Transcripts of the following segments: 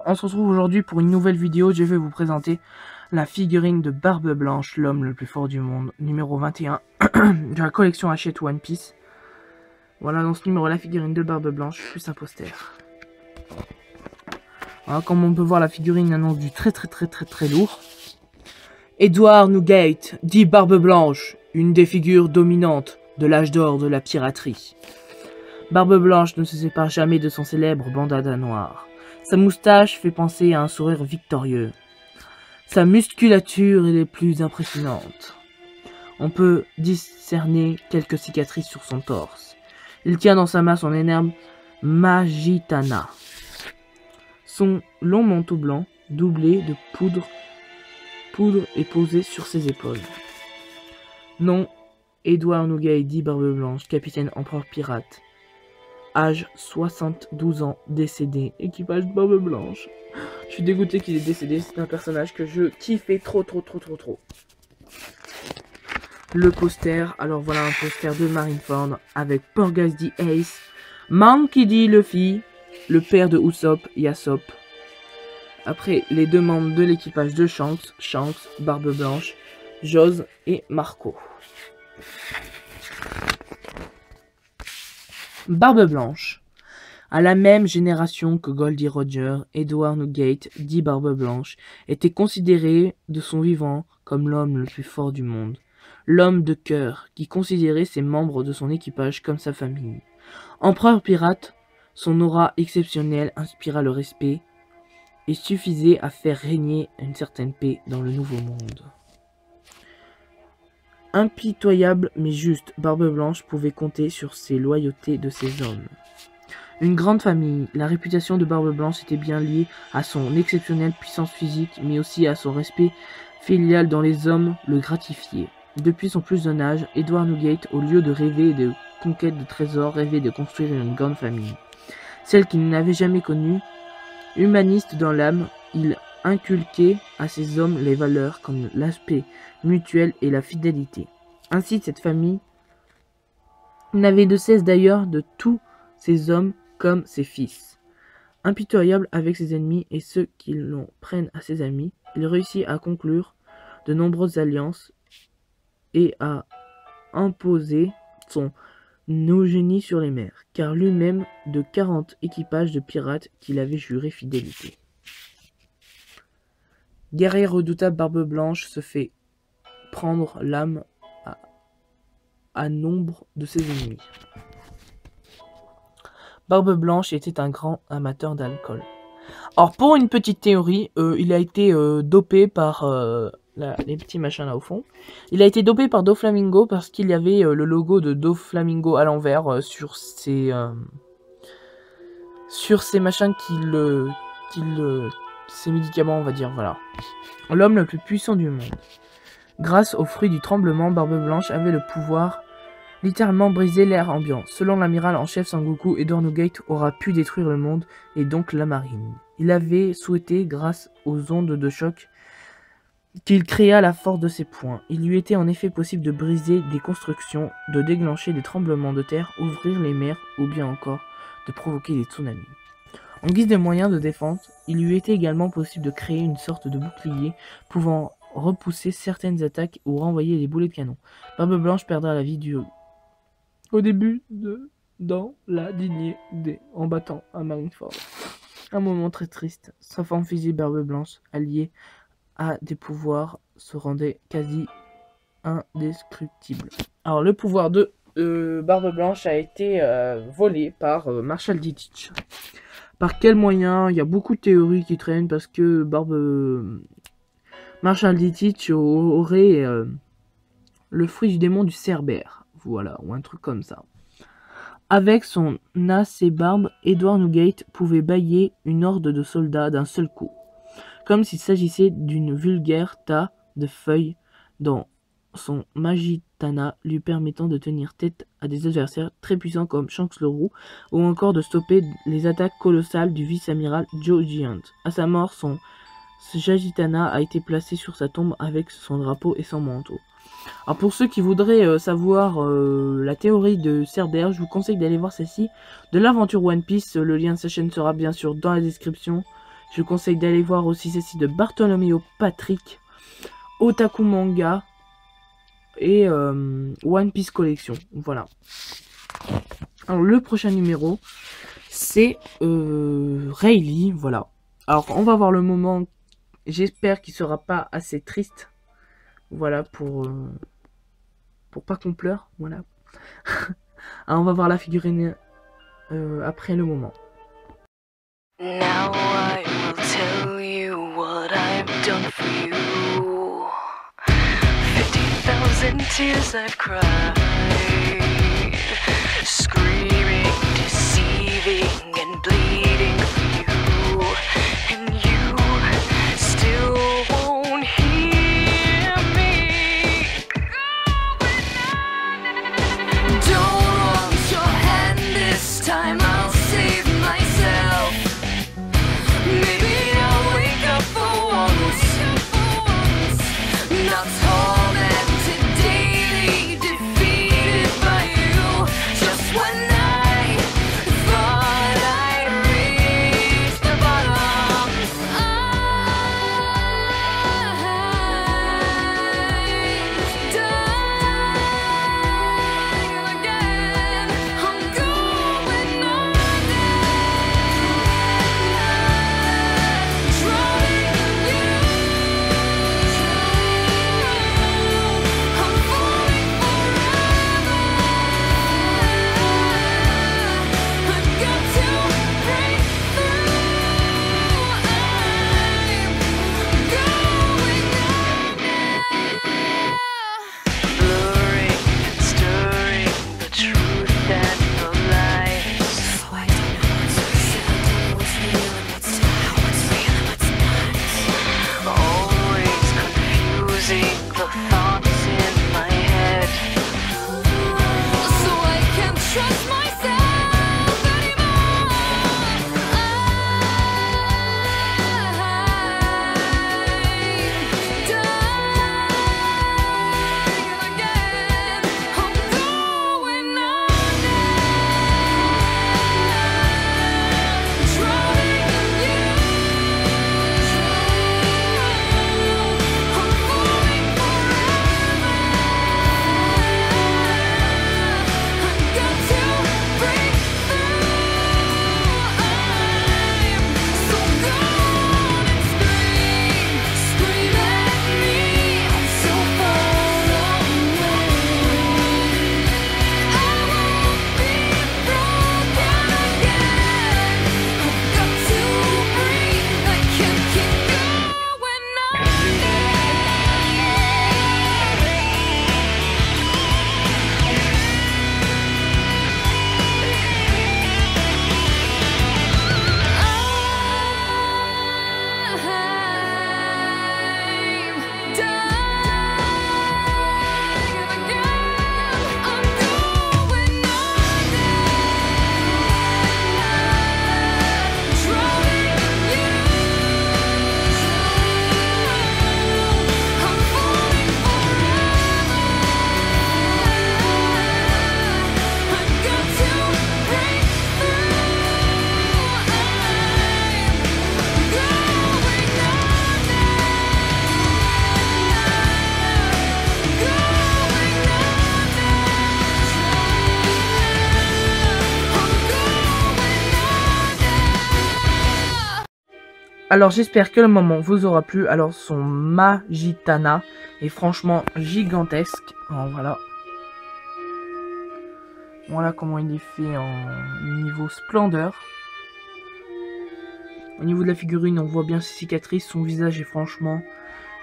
On se retrouve aujourd'hui pour une nouvelle vidéo. Je vais vous présenter la figurine de Barbe Blanche, l'homme le plus fort du monde, numéro 21 de la collection Hachette One Piece. Voilà, dans ce numéro, la figurine de Barbe Blanche plus un poster. Voilà, comme on peut voir, la figurine annonce du très lourd. Edward Newgate, dit Barbe Blanche, une des figures dominantes de l'âge d'or de la piraterie. Barbe Blanche ne se sépare jamais de son célèbre bandana noir. Sa moustache fait penser à un sourire victorieux. Sa musculature est des plus impressionnantes. On peut discerner quelques cicatrices sur son torse. Il tient dans sa main son énorme Magitana. Son long manteau blanc, doublé de poudre est posé sur ses épaules. Nom, Edward Newgate dit Barbe Blanche, capitaine empereur pirate. Âge 72 ans, décédé. Équipage Barbe Blanche. Je suis dégoûté qu'il est décédé, c'est un personnage que je kiffais trop. Le poster, alors voilà un poster de Marineford avec Porgas the Ace, Monkey D. Luffy, le père de Usopp, Yasopp. Après les deux membres de l'équipage de Shanks, Barbe Blanche, Joz et Marco. Barbe Blanche. À la même génération que Goldie Roger, Edward Newgate, dit Barbe Blanche, était considéré de son vivant comme l'homme le plus fort du monde. L'homme de cœur, qui considérait ses membres de son équipage comme sa famille. Empereur pirate, son aura exceptionnelle inspira le respect et suffisait à faire régner une certaine paix dans le nouveau monde. Impitoyable mais juste, Barbe Blanche pouvait compter sur ses loyautés de ses hommes. Une grande famille, la réputation de Barbe Blanche était bien liée à son exceptionnelle puissance physique, mais aussi à son respect filial dans les hommes le gratifiait. Depuis son plus jeune âge, Edward Newgate, au lieu de rêver de conquête de trésors, rêvait de construire une grande famille. Celle qu'il n'avait jamais connue. Humaniste dans l'âme, il inculquait à ses hommes les valeurs comme l'aspect mutuel et la fidélité. Ainsi, cette famille n'avait de cesse d'ailleurs de tous ses hommes comme ses fils. Impitoyable avec ses ennemis et ceux qui l'en prennent à ses amis, il réussit à conclure de nombreuses alliances et à imposer son génie sur les mers, car lui-même de 40 équipages de pirates qu'il avait juré fidélité. Guerrier redoutable, Barbe Blanche se fait prendre l'âme à nombre de ses ennemis. Barbe Blanche était un grand amateur d'alcool. Alors pour une petite théorie, il a été dopé par les petits machins là au fond. Il a été dopé par Doflamingo parce qu'il y avait le logo de Doflamingo à l'envers sur ces machins ces médicaments, on va dire, voilà. L'homme le plus puissant du monde. Grâce aux fruits du tremblement, Barbe Blanche avait le pouvoir littéralement briser l'air ambiant. Selon l'amiral en chef Sangoku, Edward Newgate aura pu détruire le monde et donc la marine. Il avait souhaité, grâce aux ondes de choc qu'il créa la force de ses poings. Il lui était en effet possible de briser des constructions, de déclencher des tremblements de terre, ouvrir les mers ou bien encore de provoquer des tsunamis. En guise de moyen de défense, il lui était également possible de créer une sorte de bouclier pouvant repousser certaines attaques ou renvoyer des boulets de canon. Barbe Blanche perdra la vie au début dans la lignée en battant à Marineford. Un moment très triste. Sa forme physique Barbe Blanche, alliée à des pouvoirs, se rendait quasi indescriptible. Alors le pouvoir de Barbe Blanche a été volé par Marshall D. Teach. Par quel moyen? Il y a beaucoup de théories qui traînent parce que Marshall D. Teach aurait le fruit du démon du Cerbère, voilà, ou un truc comme ça. Avec son as et barbe, Edward Newgate pouvait bâiller une horde de soldats d'un seul coup, comme s'il s'agissait d'une vulgaire tas de feuilles dont son Magitana, lui permettant de tenir tête à des adversaires très puissants comme Shanks le Roux, ou encore de stopper les attaques colossales du vice-amiral Joe Giant. À sa mort, son Magitana a été placé sur sa tombe avec son drapeau et son manteau. Alors pour ceux qui voudraient savoir la théorie de Cerber, je vous conseille d'aller voir celle-ci de l'aventure One Piece. Le lien de sa chaîne sera bien sûr dans la description. Je vous conseille d'aller voir aussi celle-ci de Bartholoméo Patrick, Otaku Manga et One Piece Collection. Voilà. Alors le prochain numéro, c'est Rayleigh. Voilà. Alors on va voir le moment. J'espère qu'il sera pas assez triste. Voilà, pour pas qu'on pleure, voilà. Alors, on va voir la figurine après le moment. Now I will tell you what I've done for you. 50,000 tears I've cried, screaming, deceiving, and bleeding for you, and you still won't hear me. Don't want your hand this time, I'll save myself. Maybe I'll wake up for once, not tormented daily, defeated by you. Just when I thought I'd reached the bottom, I'm dying again. I'm going Alors j'espère que le moment vous aura plu. Alors son Magitana est franchement gigantesque. Alors, voilà. Voilà comment il est fait en niveau splendeur. Au niveau de la figurine, on voit bien ses cicatrices. Son visage est franchement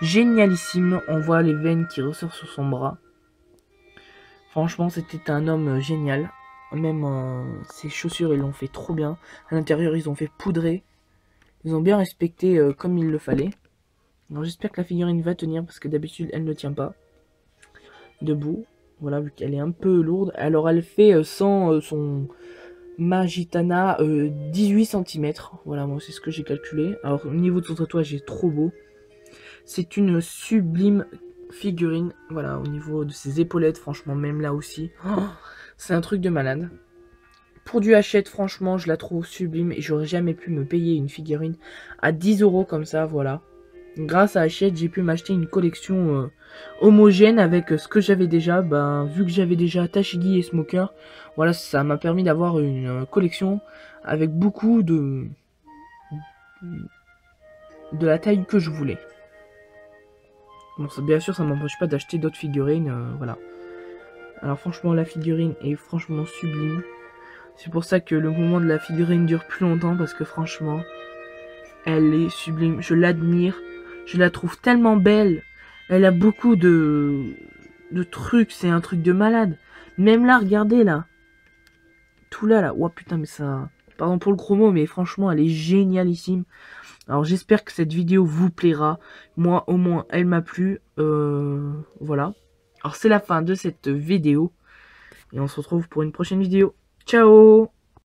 génialissime. On voit les veines qui ressortent sur son bras. Franchement, c'était un homme génial. Même ses chaussures, ils l'ont fait trop bien. À l'intérieur, ils ont fait poudrer. Ils ont bien respecté comme il le fallait. Alors j'espère que la figurine va tenir parce que d'habitude elle ne tient pas. debout. Voilà, vu qu'elle est un peu lourde. Alors, elle fait sans son Magitana 18 cm. Voilà, moi, c'est ce que j'ai calculé. Alors, au niveau de son tatouage, il est trop beau. C'est une sublime figurine. Voilà, au niveau de ses épaulettes, franchement, même là aussi. Oh, c'est un truc de malade. Pour du Hachette, franchement, je la trouve sublime. Et j'aurais jamais pu me payer une figurine à 10 € comme ça, voilà. Grâce à Hachette, j'ai pu m'acheter une collection homogène avec ce que j'avais déjà. Ben, vu que j'avais déjà Tashigi et Smoker, voilà, ça m'a permis d'avoir une collection avec beaucoup de la taille que je voulais. Bon, ça, bien sûr, ça m'empêche pas d'acheter d'autres figurines, voilà. Alors franchement, la figurine est franchement sublime. C'est pour ça que le moment de la figurine dure plus longtemps, parce que franchement, elle est sublime. Je l'admire. Je la trouve tellement belle. Elle a beaucoup de trucs. C'est un truc de malade. Même là, regardez là. Tout là, là. Oh putain, mais ça... Pardon pour le gros mot, mais franchement, elle est génialissime. Alors, j'espère que cette vidéo vous plaira. Moi, au moins, elle m'a plu. Voilà. Alors, c'est la fin de cette vidéo. Et on se retrouve pour une prochaine vidéo. Ciao!